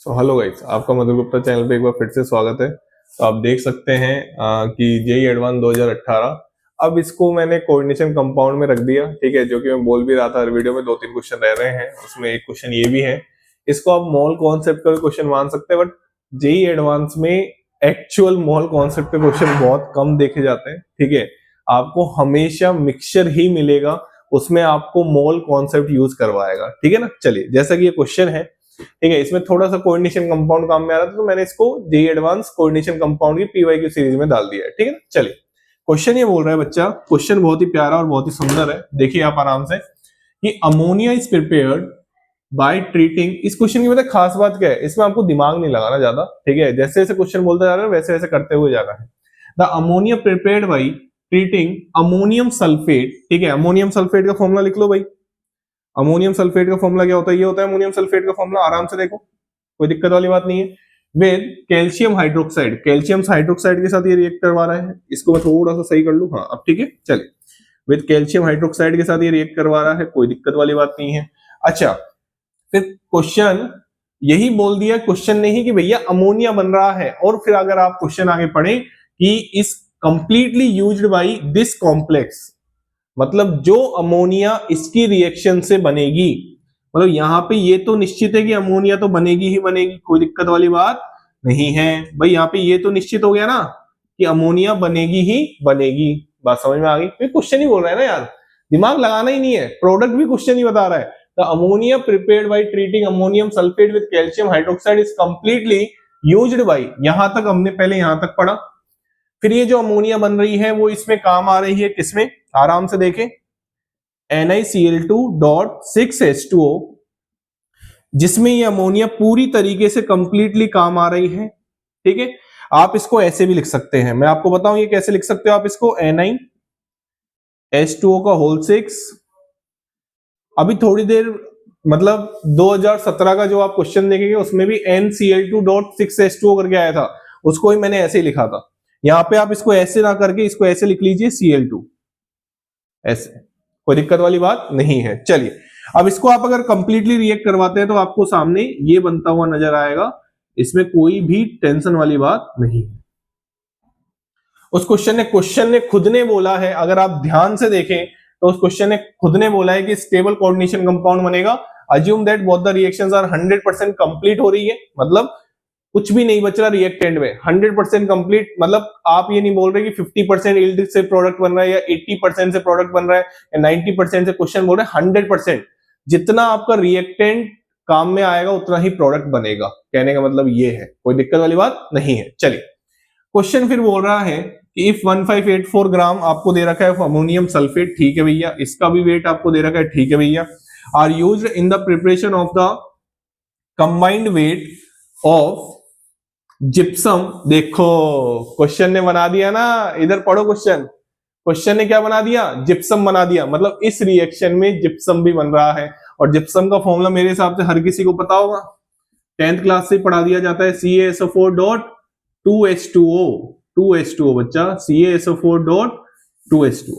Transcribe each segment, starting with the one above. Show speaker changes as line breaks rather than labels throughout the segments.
Hello guys, आपका मधुर Gupta channel पे एक बार फिर से स्वागत है। तो आप देख सकते हैं कि जेई एडवांस 2018 अब इसको मैंने कोऑर्डिनेशन कंपाउंड में रख दिया। ठीक है, जो कि मैं बोल भी रहा था हर वीडियो में 2-3 क्वेश्चन रह रहे हैं, उसमें एक क्वेश्चन ये भी है। इसको आप मॉल कॉन्सेप्ट का क्वेश्चन मान सकते हैं, बट जेई एडवांस में एक्चुअल मॉल कॉन्सेप्ट के क्वेश्चन बहुत कम देखे जाते हैं। ठीक है, आपको हमेशा मिक्सचर ही मिलेगा, उसमें आपको मॉल कॉन्सेप्ट यूज करवाएगा। ठीक है ना। चलिए, जैसा कि ये क्वेश्चन है, ठीक है, इसमें थोड़ा सा कोऑर्डिनेशन कंपाउंड काम में आ रहा था, तो मैंने इसको जेई एडवांस कोऑर्डिनेशन कंपाउंड की पीवाईक्यू सीरीज में डाल दिया है। ठीक है ना। चलिए, क्वेश्चन ये बोल रहा है बच्चा, क्वेश्चन बहुत ही प्यारा और बहुत ही सुंदर है। देखिए आप आराम से कि ammonia is prepared by treating. इस क्वेश्चन की मतलब खास बात क्या है, इसमें आपको दिमाग नहीं लगाना ज्यादा। ठीक है, जैसे जैसे क्वेश्चन बोलते जा रहे हैं वैसे वैसे करते हुए जाना है। The ammonia prepared by treating ammonium sulphate. ठीक है, अमोनियम सल्फेट का फॉर्मूला लिख लो भाई। अमोनियम सल्फेट का फॉर्मूला क्या होता है? ये होता है अमोनियम सल्फेट का फॉर्मूला, आराम से देखो, कोई दिक्कत वाली बात नहीं है। With calcium hydroxide, calcium hydroxide के साथ ये रिएक्ट करवा रहा है। इसको मैं थोड़ा सा सही कर लूं, हाँ अब ठीक है। चलिए, विद कैल्शियम हाइड्रोक्साइड के साथ ये रिएक्ट करवा रहा है, कोई दिक्कत वाली बात नहीं है। अच्छा, फिर क्वेश्चन यही बोल दिया क्वेश्चन ने ही कि भैया अमोनिया बन रहा है, और फिर अगर आप क्वेश्चन आगे पढ़े कि इस completely used by this complex, मतलब जो अमोनिया इसकी रिएक्शन से बनेगी, मतलब यहां पे ये तो निश्चित है कि अमोनिया तो बनेगी ही बनेगी, कोई दिक्कत वाली बात नहीं है भाई। यहाँ पे ये तो निश्चित हो गया ना कि अमोनिया बनेगी ही बनेगी। बात समझ में आ गई? क्वेश्चन ही बोल रहा है ना यार, दिमाग लगाना ही नहीं है, प्रोडक्ट भी क्वेश्चन ही बता रहा है। The ammonia prepared by treating ammonium sulphate with calcium hydroxide is completely used by, यहां तक हमने पहले यहां तक पढ़ा। फिर ये जो अमोनिया बन रही है वो इसमें काम आ रही है किसमें? आराम से देखें, NiCl2.6H2O, जिसमें ये अमोनिया पूरी तरीके से कंप्लीटली काम आ रही है। ठीक है, आप इसको ऐसे भी लिख सकते हैं, मैं आपको बताऊं ये कैसे लिख सकते हो आप इसको, NiH2O का होल 6। अभी थोड़ी देर मतलब 2017 का जो आप क्वेश्चन देखेंगे उसमें भी NCl2.6H2O करके आया था, उसको ही मैंने ऐसे ही लिखा था। यहां पे आप इसको ऐसे ना करके इसको ऐसे लिख लीजिए, Cl2 ऐसे, कोई दिक्कत वाली बात नहीं है। चलिए, अब इसको आप अगर कंप्लीटली रिएक्ट करवाते हैं तो आपको सामने ये बनता हुआ नजर आएगा, इसमें कोई भी टेंशन वाली बात नहीं है। उस क्वेश्चन ने खुद ने बोला है, अगर आप ध्यान से देखें तो उस क्वेश्चन ने खुद ने बोला है कि स्टेबल कोऑर्डिनेशन कंपाउंड बनेगा। Assume that both the reactions are 100% complete हो रही है, मतलब कुछ भी नहीं बच रहा रिएक्टेंट में, 100% कंप्लीट। मतलब आप ये नहीं बोल रहे कि 50% यील्ड से प्रोडक्ट बन रहा है या 80% से प्रोडक्ट बन रहा है या 90% से, क्वेश्चन बोल रहे हैं 100%। जितना आपका रिएक्टेंट काम में आएगा उतना ही प्रोडक्ट बनेगा, कहने का मतलब ये है, कोई दिक्कत वाली बात नहीं है। चलिए, क्वेश्चन फिर बोल रहा है कि इफ 1584 ग्राम आपको दे रखा है अमोनियम सल्फेट, ठीक है भैया, इसका भी वेट आपको दे रखा है, ठीक है भैया, are used in the preparation of the combined weight of gypsum. देखो, क्वेश्चन ने बना दिया ना, इधर पढ़ो क्वेश्चन, क्वेश्चन ने क्या बना दिया? जिप्सम बना दिया, मतलब इस रिएक्शन में जिप्सम भी बन रहा है। और जिप्सम का फॉर्मूला मेरे हिसाब से हर किसी को पता होगा, 10th क्लास से पढ़ा दिया जाता है, CaSO4.2H2O, 2H2O बच्चा, CaSO4.2H2O,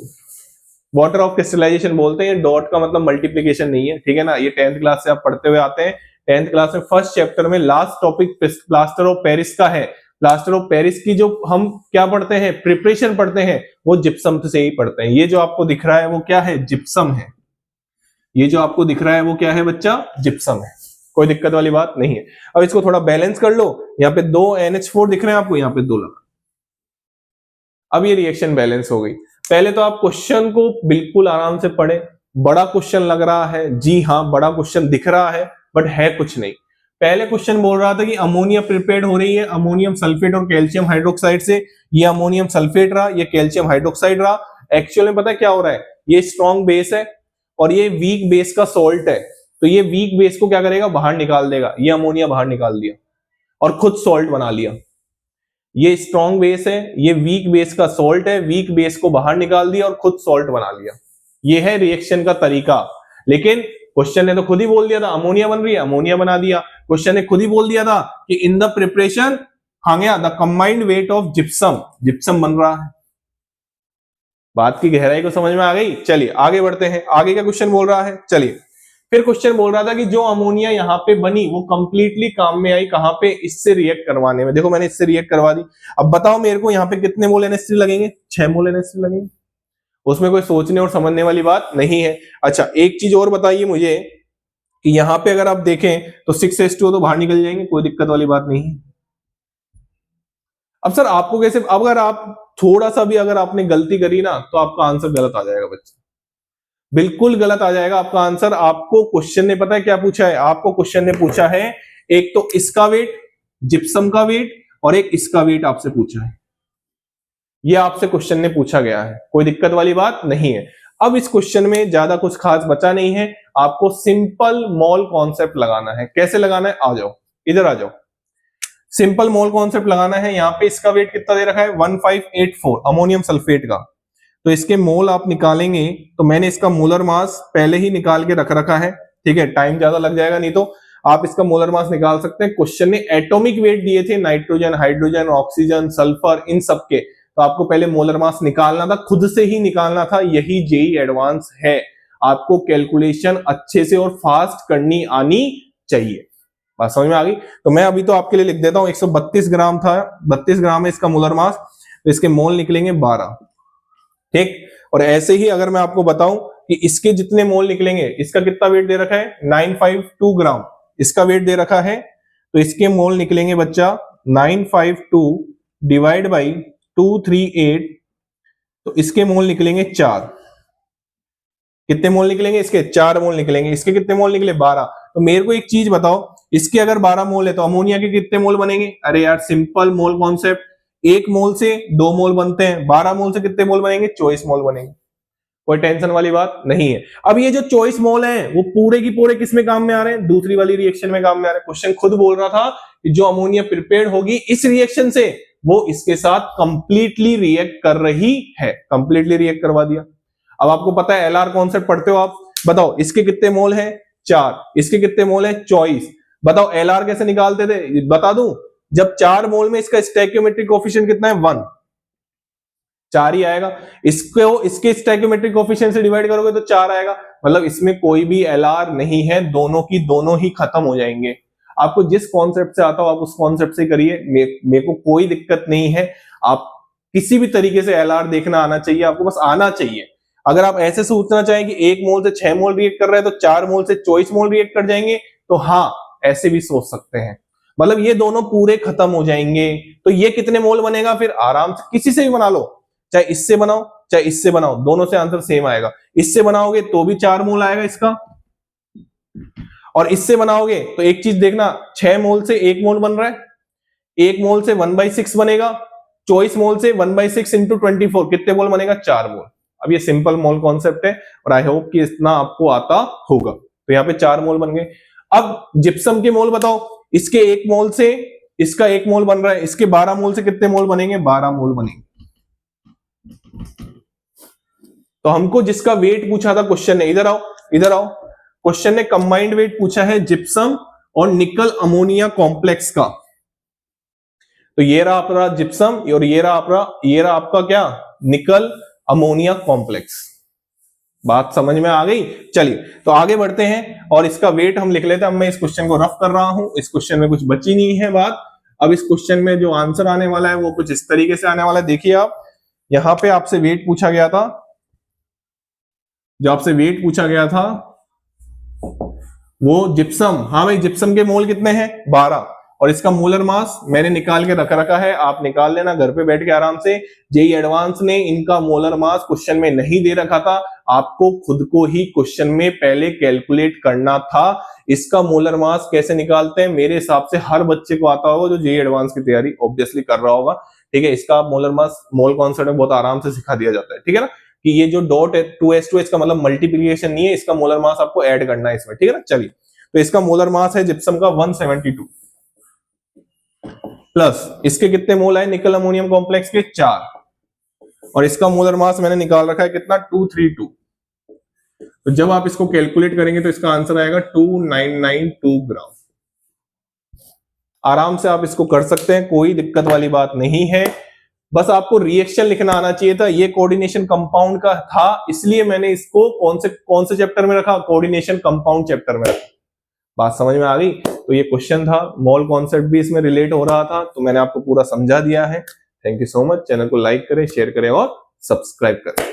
वाटर ऑफ क्रिस्टलाइजेशन बोलते हैं। डॉट का मतलब मल्टीप्लीकेशन नहीं है, ठीक है ना, ये 10th क्लास से आप पढ़ते हुए आते हैं। 10th क्लास में फर्स्ट चैप्टर में last topic plaster of Paris का है। प्लास्टर ऑफ पेरिस की जो हम क्या पढ़ते हैं, प्रिपरेशन पढ़ते हैं, वो जिप्सम से ही पढ़ते हैं। ये जो आपको दिख रहा है वो क्या है? जिप्सम है। ये जो आपको दिख रहा है वो क्या है बच्चा? जिप्सम है, कोई दिक्कत वाली बात नहीं है। अब इसको थोड़ा बैलेंस कर लो, यहाँ पे 2 NH4 दिख रहे हैं आपको, यहाँ पे 2 लगा। अब ये रिएक्शन बैलेंस हो गई। पहले तो आप क्वेश्चन को बिल्कुल आराम से पढ़े, बड़ा क्वेश्चन लग रहा है, जी हाँ बड़ा क्वेश्चन दिख रहा है, बट है कुछ नहीं। पहले क्वेश्चन बोल रहा था कि अमोनिया प्रिपेयर्ड हो रही है अमोनियम सल्फेट और कैल्शियम हाइड्रोक्साइड से, ये अमोनियम सल्फेट रहा, ये कैल्शियम हाइड्रोक्साइड रहा। एक्चुअल में पता है क्या हो रहा है, ये स्ट्रॉन्ग बेस है और ये वीक बेस का सॉल्ट है, तो ये वीक बेस को क्या करेगा? बाहर निकाल देगा। ये अमोनिया बाहर निकाल दिया और खुद सॉल्ट बना लिया। ये स्ट्रॉन्ग बेस है, ये वीक बेस का सॉल्ट है, वीक बेस को बाहर निकाल दिया और खुद सॉल्ट बना लिया। ये है रिएक्शन का तरीका। लेकिन क्वेश्चन ने तो खुद ही बोल दिया था अमोनिया बन रही है, अमोनिया बना दिया। क्वेश्चन ने खुद ही बोल दिया था कि इन द प्रिपरेशन, हाँ गया, the combined weight of gypsum, gypsum बन रहा है। बात की गहराई को समझ में आ गई? चलिए आगे बढ़ते हैं, आगे क्या क्वेश्चन बोल रहा है। चलिए, फिर क्वेश्चन बोल रहा था कि जो अमोनिया यहाँ पे बनी वो कंप्लीटली काम में आई कहां पे, इससे रिएक्ट करवाने में। देखो मैंने इससे रिएक्ट करवा दी। अब बताओ मेरे को यहाँ पे कितने मोल NH3 लगेंगे, 6 मोल NH3 लगेंगे। उसमें कोई सोचने और समझने वाली बात नहीं है। अच्छा एक चीज और बताइए मुझे कि यहाँ पे अगर आप देखें तो 6H2O तो बाहर निकल जाएंगे, कोई दिक्कत वाली बात नहीं है। अब सर आपको कैसे, अगर आप थोड़ा सा भी अगर आपने गलती करी ना तो आपका आंसर गलत आ जाएगा बच्चे, बिल्कुल गलत आ जाएगा आपका आंसर। आपको क्वेश्चन ने पता है क्या पूछा है, आपको क्वेश्चन ने पूछा है एक तो इसका वेट, जिप्सम का वेट, और एक इसका वेट आपसे पूछा है। ये आपसे क्वेश्चन ने पूछा गया है, कोई दिक्कत वाली बात नहीं है। अब इस क्वेश्चन में ज्यादा कुछ खास बचा नहीं है, आपको सिंपल मोल कॉन्सेप्ट लगाना है। कैसे लगाना है, आ जाओ इधर आ जाओ। सिंपल मोल कॉन्सेप्ट लगाना है। यहाँ पे इसका वेट कितना दे रखा है 1584 अमोनियम सल्फेट का, तो इसके मोल आप निकालेंगे तो मैंने इसका मोलर मास पहले ही निकाल के रख रखा है, ठीक है, टाइम ज्यादा लग जाएगा नहीं तो आप इसका मोलर मास निकाल सकते हैं। क्वेश्चन ने एटॉमिक वेट दिए थे नाइट्रोजन, हाइड्रोजन, ऑक्सीजन, सल्फर, इन सबके, तो आपको पहले मोलर मास निकालना था, खुद से ही निकालना था। यही जेई एडवांस है, आपको कैलकुलेशन अच्छे से और फास्ट करनी आनी चाहिए। बात समझ में आ गई? तो मैं अभी तो आपके लिए लिख देता हूं 132 ग्राम था, 32 ग्राम है इसका मोलर मास, तो इसके मोल निकलेंगे 12, ठीक। और ऐसे ही अगर मैं आपको बताऊं कि इसके जितने मोल निकलेंगे, इसका कितना वेट दे रखा है 952 ग्राम इसका वेट दे रखा है, तो इसके मोल निकलेंगे बच्चा 952 डिवाइड बाई 238, तो इसके मोल निकलेंगे 4। कितने मोल निकलेंगे इसके, 4 मोल निकलेंगे। इसके कितने मोल निकले 12। तो मेरे को एक चीज बताओ, इसके अगर 12 मोल है तो अमोनिया के कितने मोल बनेंगे? अरे यार सिंपल मोल कॉन्सेप्ट, 1 मोल से 2 मोल बनते हैं, 12 मोल से कितने मोल बनेंगे? 24 मोल बनेंगे। कोई टेंशन वाली बात नहीं है। अब ये जो 24 मोल हैं वो पूरे की पूरे किस में काम में आ रहे हैं? दूसरी वाली रिएक्शन में काम में आ रहे हैं। क्वेश्चन खुद बोल रहा था कि जो अमोनिया प्रिपेयर्ड होगी इस रिएक्शन से वो इसके साथ कंप्लीटली रिएक्ट कर रही है, कंप्लीटली रिएक्ट करवा दिया। अब आपको पता है एलआर कॉन्सेप्ट पढ़ते हो आप, बताओ इसके कितने मोल हैं 4, इसके कितने मोल हैं 24। बताओ एलआर कैसे निकालते थे, बता दूं, जब 4 मोल में इसका स्टोइकियोमेट्रिक कोएफिशिएंट कितना है 1, 4 ही आएगा। इसको इसके स्टोइकियोमेट्रिक कोएफिशिएंट से डिवाइड करोगे तो 4 आएगा, मतलब इसमें कोई भी एलआर नहीं है, दोनों की दोनों ही खत्म हो जाएंगे। आपको जिस कॉन्सेप्ट से आता हो आप उस कॉन्सेप्ट से करिए, मेरे को कोई दिक्कत नहीं है। आप किसी भी तरीके से एलआर देखना आना चाहिए, आपको बस आना चाहिए। अगर आप ऐसे सोचना चाहें कि 1 मोल से 6 मोल रिएक्ट कर रहा है तो 4 मोल से 24 मोल रिएक्ट कर जाएंगे, तो हाँ ऐसे भी सोच सकते हैं, मतलब ये दोनों पूरे खत्म हो जाएंगे। तो ये कितने मोल बनेगा फिर आराम से किसी से भी बना लो, चाहे इससे बनाओ चाहे इससे बनाओ, दोनों से आंसर सेम आएगा। इससे बनाओगे तो भी 4 मोल आएगा इसका, और इससे बनाओगे तो एक चीज देखना, 6 मोल से 1 मोल बन रहा है, 1 मोल से 1/6 बनेगा, 24 मोल से 1/6 इंटू 24 कितने मोल बनेगा? 4 मोल। अब ये सिंपल मोल कॉन्सेप्ट है और आई होप कि इतना आपको आता होगा। तो यहाँ पे 4 मोल बन गए। अब जिप्सम के मोल बताओ, इसके 1 मोल से इसका 1 मोल बन रहा है, इसके 12 मोल से कितने मोल बनेंगे? 12 मोल बनेंगे। तो हमको जिसका वेट पूछा था क्वेश्चन ने, इधर आओ इधर आओ, क्वेश्चन ने कंबाइंड वेट पूछा है जिप्सम और निकल अमोनिया कॉम्प्लेक्स का। तो ये रहा आपका जिप्सम और ये रहा आपका क्या, निकल अमोनिया कॉम्प्लेक्स। बात समझ में आ गई? चलिए तो आगे बढ़ते हैं और इसका वेट हम लिख लेते हैं। अब मैं इस क्वेश्चन को रफ कर रहा हूं, इस क्वेश्चन में कुछ बची नहीं है बात। अब इस क्वेश्चन में जो आंसर आने वाला है वो कुछ इस तरीके से आने वाला है। देखिए आप, यहां पे आपसे वेट पूछा गया था, जो आपसे वेट पूछा गया था वो जिप्सम, हाँ भाई जिप्सम के मोल कितने हैं 12, और इसका मोलर मास मैंने निकाल के रख रखा है, आप निकाल लेना घर पे बैठ के आराम से। जेई एडवांस ने इनका मोलर मास क्वेश्चन में नहीं दे रखा था, आपको खुद को ही क्वेश्चन में पहले कैलकुलेट करना था। इसका मोलर मास कैसे निकालते हैं मेरे हिसाब से हर बच्चे को आता होगा जो जेई एडवांस की तैयारी ऑब्वियसली कर रहा होगा, ठीक है। इसका मोलर मास मोल कॉन्सेप्ट में बहुत आराम से सिखा दिया जाता है, ठीक है ना, कि ये जो डॉट है 2s2 का मतलब मल्टीप्लीकेशन नहीं है, इसका मोलर मास आपको ऐड करना है इसमें, ठीक है ना। चलिए तो इसका मोलर मास है जिप्सम का 172 प्लस इसके कितने मोल है निकल अमोनियम कॉम्प्लेक्स के 4, और इसका मोलर मास मैंने निकाल रखा है कितना 232। तो जब आप इसको कैलकुलेट करेंगे तो इसका आंसर आएगा 2992 ग्राम। आराम से आप इसको कर सकते हैं, कोई दिक्कत वाली बात नहीं है। बस आपको रिएक्शन लिखना आना चाहिए था। ये कोऑर्डिनेशन कंपाउंड का था, इसलिए मैंने इसको कौन से चैप्टर में रखा, कोऑर्डिनेशन कंपाउंड चैप्टर में रखा। बात समझ में आ गई? तो ये क्वेश्चन था, मोल कॉन्सेप्ट भी इसमें रिलेट हो रहा था, तो मैंने आपको पूरा समझा दिया है। Thank you so much. Channel को लाइक करें, शेयर करें और सब्सक्राइब करें।